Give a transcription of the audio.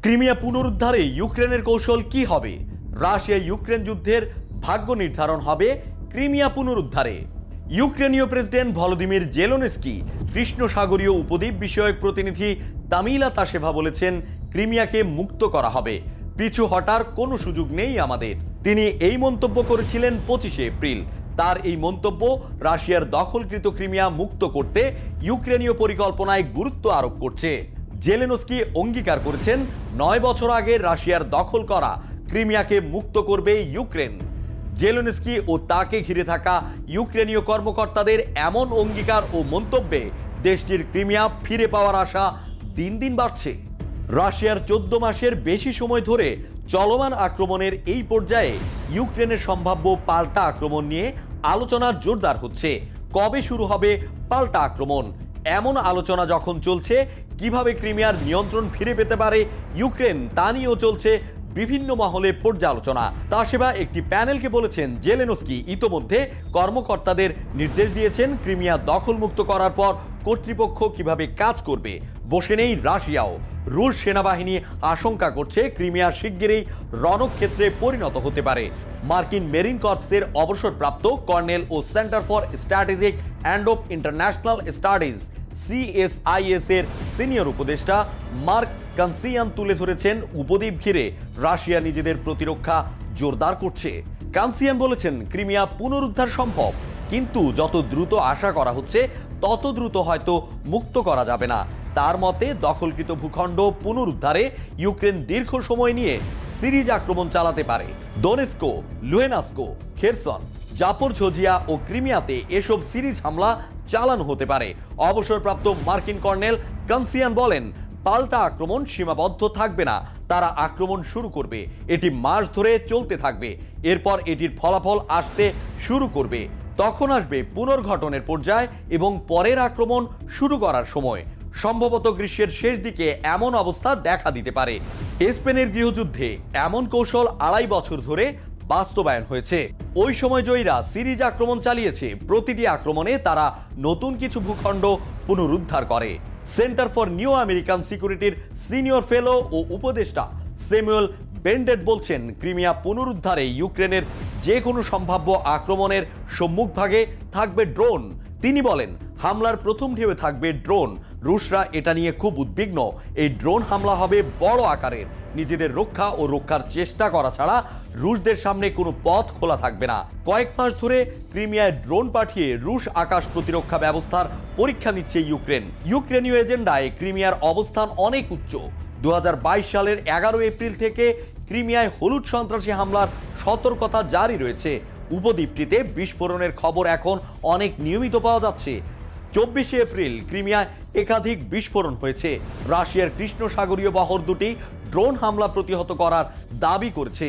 Crimea পুনরুদ্ধারে ইউক্রেনের কৌশল কি হবে? রাশিয়া ইউক্রেন যুদ্ধের ভাগ্য নির্ধারণ হবে ক্রিমিয়া পুনরুদ্ধারে। ইউক্রেনীয় প্রেসিডেন্ট ভলোদিমির জেলেনস্কি কৃষ্ণসাগরীয় উপদ্বীপ বিষয়ক প্রতিনিধি তামিলা তাশেভা বলেছেন, ক্রিমিয়াকে মুক্ত করা হবে, পিছু হটার কোনো সুযোগ নেই আমাদের। তিনি এই মন্তব্য করেছিলেন 25শে এপ্রিল। তার এই মন্তব্য রাশিয়ার দখলকৃত ক্রিমিয়া মুক্ত করতে ইউক্রেনীয় পরিকল্পনায় গুরুত্ব আরোপ করছে। জেলেনস্কি অঙ্গীকার করেছেন 9 বছর আগে রাশিয়ার দখল করা ক্রিমিয়াকে মুক্ত করবে ইউক্রেন। জেলেনস্কি ও তাকে ঘিরে থাকা ইউক্রেনীয় কর্মকর্তাদের এমন অঙ্গীকার ও মন্তব্যে দেশটির ক্রিমিয়া ফিরে পাওয়ার আশা দিন দিন বাড়ছে। রাশিয়ার 14 মাসের বেশি সময় ধরে চলমান আক্রমণের এই পর্যায়ে ইউক্রেনের সম্ভাব্য পাল্টা আক্রমণ নিয়ে আলোচনা জোরদার হচ্ছে। কবে শুরু হবে পাল্টা আক্রমণ? এমন আলোচনা যখন চলছে, কিভাবে ক্রিমিয়ার নিয়ন্ত্রণ ফিরে পেতে পারে ইউক্রেন তা নিয়েও চলছে বিভিন্ন মহলে পর্যালোচনা। তাশেভা একটি প্যানেলকে বলেছেন, জেলেনস্কি ইতোমধ্যে কর্মকর্তাদের নির্দেশ দিয়েছেন ক্রিমিয়া দখলমুক্ত করার পর কর্তৃপক্ষ কিভাবে কাজ করবে। বসে নেই রাশিয়াও। রুশ সেনাবাহিনী আশঙ্কা করছে ক্রিমিয়া শিগগিরই রণক্ষেত্রে পরিণত হতে পারে। মার্কিন মেরিন কর্পসের অবসরপ্রাপ্ত কর্নেল ও Center for Strategic and of International Studies CSIS এর সিনিয়র উপদেষ্টা মার্ক কানসিয়ান তুলে ধরেছেন, উপদ্বীপ ঘিরে রাশিয়া নিজেদের প্রতিরক্ষা জোরদার করছে। কানসিয়ান বলেছেন, ক্রিমিয়া পুনরুদ্ধার সম্ভব, কিন্তু যত দ্রুত আশা করা হচ্ছে তত দ্রুত হয়তো মুক্ত করা যাবে না। তার মতে, দখলকৃত ভূখণ্ড পুনরুদ্ধারে ইউক্রেন দীর্ঘ সময় নিয়ে সিরিজ আক্রমণ চালাতে পারে। দোনেস্কো, লুহেনাস্কো, খেরসন, জাপোরঝিয়া ও ক্রিমিয়াতে এসব সিরিজ হামলা চালানো হতে পারে। অবসরপ্রাপ্ত মার্কিন কর্নেল কানসিয়ান বলেন, পাল্টা আক্রমণ সীমাবদ্ধ থাকবে না, তারা আক্রমণ শুরু করবে, এটি মাস ধরে চলতে থাকবে, এরপর এটির ফলাফল আসতে শুরু করবে, তখন আসবে পুনর্গঠনের পর্যায় এবং পরের আক্রমণ শুরু করার সময়। সম্ভবত গ্রীষ্মের শেষ দিকে এমন অবস্থা দেখা দিতে পারে। স্পেনের গৃহযুদ্ধে এমন কৌশল 2.5 বছর ধরে বাস্তবায়ন হয়েছে। ওই সময় জয়ীরা সিরিজ আক্রমণ চালিয়েছে, প্রতিটি আক্রমণে তারা নতুন কিছু ভূখণ্ড পুনরুদ্ধার করে। সেন্টার ফর নিউ আমেরিকান সিকিউরিটির সিনিয়র ফেলো ও উপদেষ্টা স্যামুয়েল বেন্ডেট বলছেন, ক্রিমিয়া পুনরুদ্ধারে ইউক্রেনের যে কোনো সম্ভাব্য আক্রমণের সম্মুখভাগে থাকবে ড্রোন। তিনি বলেন, হামলার প্রথম ঢেউয়ে থাকবে ড্রোন। রুশরা এটা নিয়ে খুব উদ্বিগ্ন। এই ড্রোন হামলা হবে বড় আকারের। নিজেদের রক্ষা ও রক্ষার চেষ্টা করা ছাড়া রুশদের সামনে কোনো পথ খোলা থাকবে না। কয়েক মাস ধরে ক্রিমিয়ায় ড্রোন পাঠিয়ে রুশ আকাশ প্রতিরক্ষা ব্যবস্থার পরীক্ষা নিচ্ছে ইউক্রেন। ইউক্রেনীয় এজেন্ডায় ক্রিমিয়ার অবস্থান অনেক উচ্চ। 2022 সালের 11 এপ্রিল থেকে ক্রিমিয়ায় হলুদ সন্ত্রাসী হামলার সতর্কতা জারি রয়েছে। উপদ্বীপটিতে বিস্ফোরণের খবর এখন অনেক নিয়মিত পাওয়া যাচ্ছে। 24শে এপ্রিল ক্রিমিয়ায় একাধিক বিস্ফোরণ হয়েছে। রাশিয়ার কৃষ্ণসাগরীয় বহর দুটি ড্রোন হামলা প্রতিহত করার দাবি করেছে।